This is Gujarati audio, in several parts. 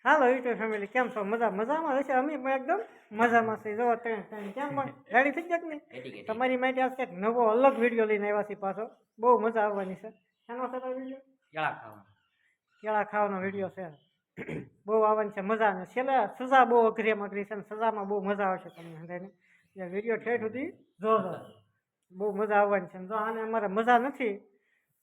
હાલો યુટ્યુબ ફેમિલી કેમ છો? મજામાં હશે. અમે પણ એકદમ મજામાં છીએ. જો કેમ પણ રેડી થઈ ગયા કે નહીં? તમારી માટે આજ કંઈક નવો અલગ વિડીયો લઈને આવ્યા છીએ. પાછો બહુ મજા આવવાની છે. શાનો છે વિડીયો? કેળા ખાવાનો વિડીયો છે. બહુ આવવાની છે મજા. ને છેલ્લે સજા બહુ અઘરી છે ને સજામાં બહુ મજા આવશે તમને બધાને. વિડીયો ઠેઠ સુધી જોજો, બહુ મજા આવવાની છે. જો આને અમારે મજા નથી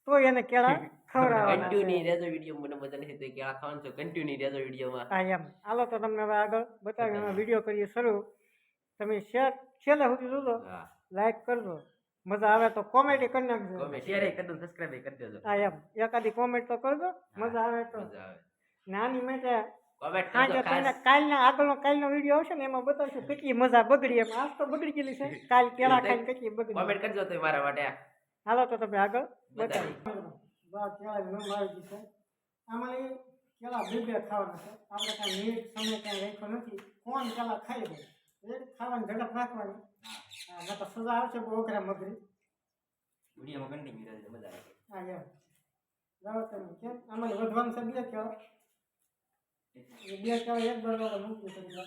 તો એને કેળા ખવડાવવાના છે. કન્ટિન્યુ રહેજો વિડિયો. મને મજા નથી તો કેળા ખાવાનું છે. કન્ટિન્યુ રહેજો વિડિયોમાં. હા એમ. હાલો તો તમને હવે આગળ બતાવીએ. વિડીયો કરીએ શરૂ. તમે શેર છેલ્લે સુધી જોજો, લાઈક કરજો, મજા આવે તો કોમેન્ટ કરી નાખજો, કોમેન્ટ શેર કરી દો, સબસ્ક્રાઇબ કરી દેજો. હા એમ. એકાદી કોમેન્ટ તો કરજો, મજા આવે તો. મજા આવે. નાની માટે કોમેન્ટ આજે કરજો તમને ખાસ. કાલનો વિડીયો આવશે ને એમાં બતાવશું કેટલી મજા બગડી. એમ આજ તો બગડી ગયેલી છે, કાલ કેળા ખાઈને કેટલી બગડી. કોમેન્ટ કરજો તો મારા માટે. હાલો તો તમે આગળ બતાવી. આમાં કેળા બે ખાવાના છે. આપણે કાંઈ મિનિટ સમય કાંઈ રાખ્યો નથી. કોણ કેળા ખાઈ લે એ ખાવાની ઝડપ રાખવાની. હા નકર સજા આવશે બહુ અઘરા મગરી. વિડીયોમાં કન્ટિન્યુ રહેજો, મજા આવે. હા એમ. જાઓ તમે કેમ આમાં વધવાનું છે બે કેળા. એ બે કેળા એક બરાબર મૂકી કરી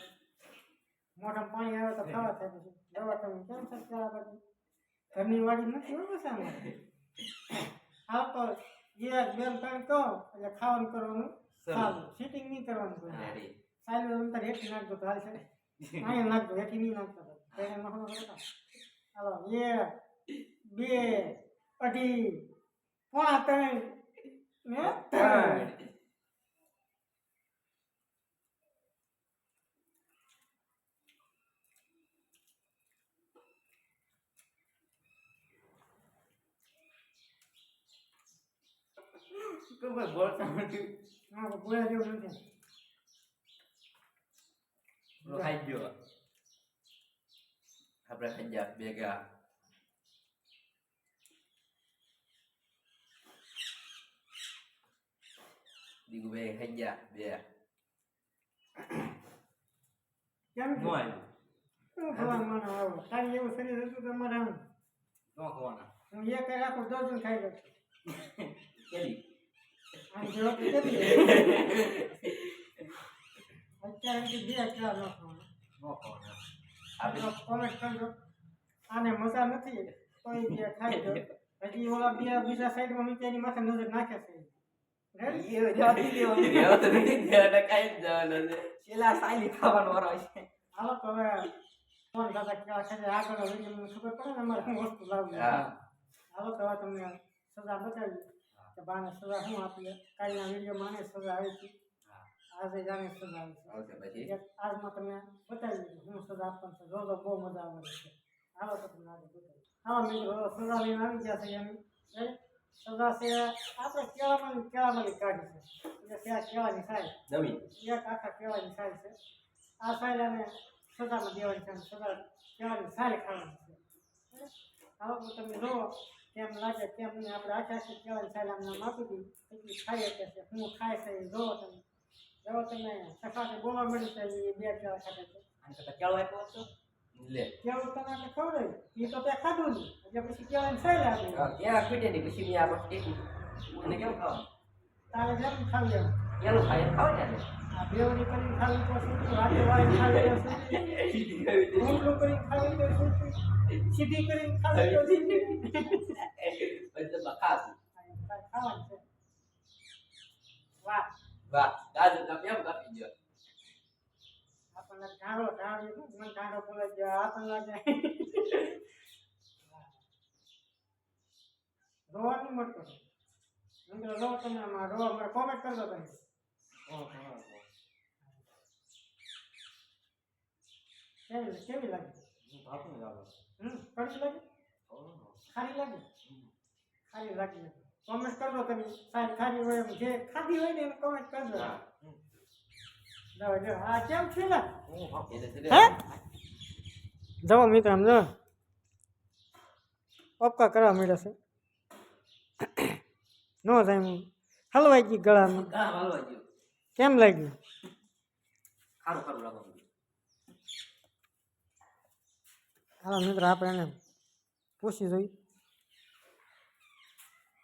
મોઢામાં પાણી આવે તો ખાવા થાય પછી. જાઓ તમે કેમ છે કેળા બાજુ ઘરની વાડી નથી હોય છે આમાં. હા તો જે બેન ત્રણ કહો એટલે ખાવાનું કરવાનું ચાલુ. સીટિંગ નહીં કરવાનું કોઈ. સાયલું અંતર હેઠી નાખજો તો હાલશે. અહીંયા નાખજો, હેઠી નહીં નાખતો. તેને નખો કરતા. હાલો 1 2 અઢી પોણા 3 ને 3. કોઈ બોલતા નથી. હા બોલા જેવું નથી. ખાઈ ગયો. આપણે ખાઈ ગયા ભેગા. દીગુ બે ખાઈ ગયા બે. કેમ નો આવ્યું. શું ખાવાનું મને આવો તારી એવું શરીર હતું તમારે આમ નો ખવાના. હું એક આખો દર્જન ખાઈ ગયો. કેલી. આમ જેવો કે કેવી અત્યારે બે કેળા ન ખાવાના. નો ખવાના. આપણે કોમેન્ટ કરજો આને મજા નથી તો એ બે ખાઈ ગયો. હજી ઓલા બે બીજા સાઈડમાં નીચે એની માથે નજર નાખે છે. એ જાતી દેવો. દેવો તો નથી દેવા કાઈ જ જવાનું છે. છેલ્લા સાલી ખાવાનો વારો છે. હાલો તો હવે ફોન દાદા કેળા ખાઈ આગળ વિડીયો ખબર પડે ને અમારે શું વસ્તુ લાવવી. હા. હાલો તો હવે તમને સજા બતાવી કે બાને સજા શું આપીએ. કાલના વિડીયોમાં આને સજા આવી હતી, આજે જાણે સજા આવી છે. આવશે પછી. આજમાં તમને બતાવી દીધું શું સજા આપવાનું છે. જોજો બહુ મજા આવવાની છે. હાલો તો તમને આજે બતાવી. હા મિત્રો સજા લઈને આવી ગયા છે એની. સજા છે આપણે કેળામાંથી કાઢી છે. એટલે ત્યાં કેળાની સાઈડ જમીન. એક આખા કેળાની સાઈડ છે. આ સાઈડ અને સજામાં દેવાની છે. સજા કેળાની સાઈડ ખાવાની છે. હાલો તો તમે જુઓ કેમ લાગે કેમ નહીં. આપણે આખી કેળાની સાઈડ આમને આપી દીધી એટલી ખાઈ શકે છે. હું ખાય છે એ જુઓ તમે. જો તમે સફાથી બોલવા મળ્યું છે એ બે કેળા ખાતે છે. આને તો કેળો આપ્યો હતો. લે. કેળું તમે આપણે ખવડાવ્યું એ તો ત્યાં ખાધું નહીં એટલે પછી કેળાની સાઈડ આપી કેળા પીટે ની પછી મી આ પસ્તી. અને કેમ ખાવાનું? તારે જેમ ખાવી એમ. કેળું ખાય ખાવ ને. આ બેવડી કરીને ખાવી તો શું, રાતે વાળી ખાવી તો શું, ઊંધું કરીને ખાવી તો શું, સીધી કરીને ખાવી તો શું. બધું બખાતું. ખાવાનું છે. વાહ વાહ. દાદુ તમે એમ કાપી ગયો. આપણને ઢાળો મને ઢાળો બોલે ગયો આપણને લાગે રોવા નહીં મળતો. મિત્રો રો તમે આમાં રો અમારે કોમેન્ટ કરજો તમે. કેવી લાગે? કડવી લાગે? ખારી લાગે? ખારી લાગે. કોમેન્ટ કરજો તમે. સારી ખારી હોય એમ જે ખાધી હોય ને એને કોમેન્ટ કરજો. આ કેમ છે ને? જવો મિત્ર આમ જો ઓપકા કરવા મળ્યો છે. નો જાય હલવાઈ ગઈ ગળામાં. ગા હાલવા ગયો. કેમ લાગ્યું? ખારું ખારું લાગવાનું. હાલો મિત્ર આપણે એને પૂછી જોઈ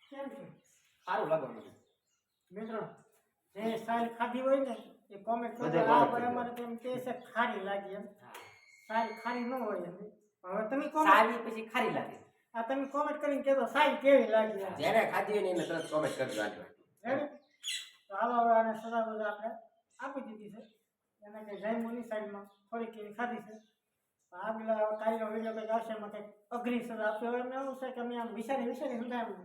કેમ છે ખારું લાગવાનું. મિત્રો જે સાલ ખાધી હોય ને એ કોમેન્ટ કરજો. બધે આ comment પર કરજો. અમારે તેમ કે છે ખારી લાગી એમ. હા. સાલ ખારી ન હોય એમ. હવે તમે કોમેન્ટ સારી પછી ખારી લાગે. આ તમે કોમેન્ટ કરીને કહેજો સાલ કેવી લાગી એમ. જેને ખાધી હોય ને એને તરત કોમેન્ટ કરજો આજે. રેડી? તો હાલો હવે આને સજા બજા આપણે આપી દીધી છે. એને કે જયમુની સાઈડમાં થોડીક એવી ખાધી છે. આ પેલા કાલનો વિડીયો કંઈક આવશે એમાં કંઈક અઘરી સજા આપશે. હવે એમને એવું છે કે અમે આમ વિચારી સમજાય એમ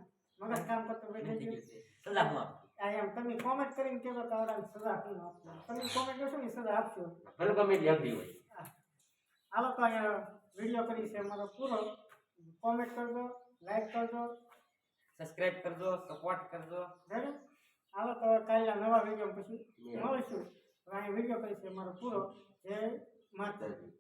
મગજ કામ કરતું હોય નથી છે. કીધું. સલાહ હું આપું. આ એમ તમે કોમેન્ટ કરીને કહેજો કે આવડાને સજા શું આપશો. તમે કોમેન્ટ કરશો ને એ સજા આપશો. ભલે ગમે એટલી અઘરી હોય. હાલો તો અહીંયા વિડીયો કરી છે અમારો પૂરો. કોમેન્ટ કરજો, લાઈક કરજો. સબસ્ક્રાઇબ કરજો, સપોર્ટ કરજો. રેડી? હાલો તો કાલના નવા વિડીયો પછી મળીશું. હવે અહીંયા વિડીયો કરી છે અમારો પૂરો. જય માતાજી.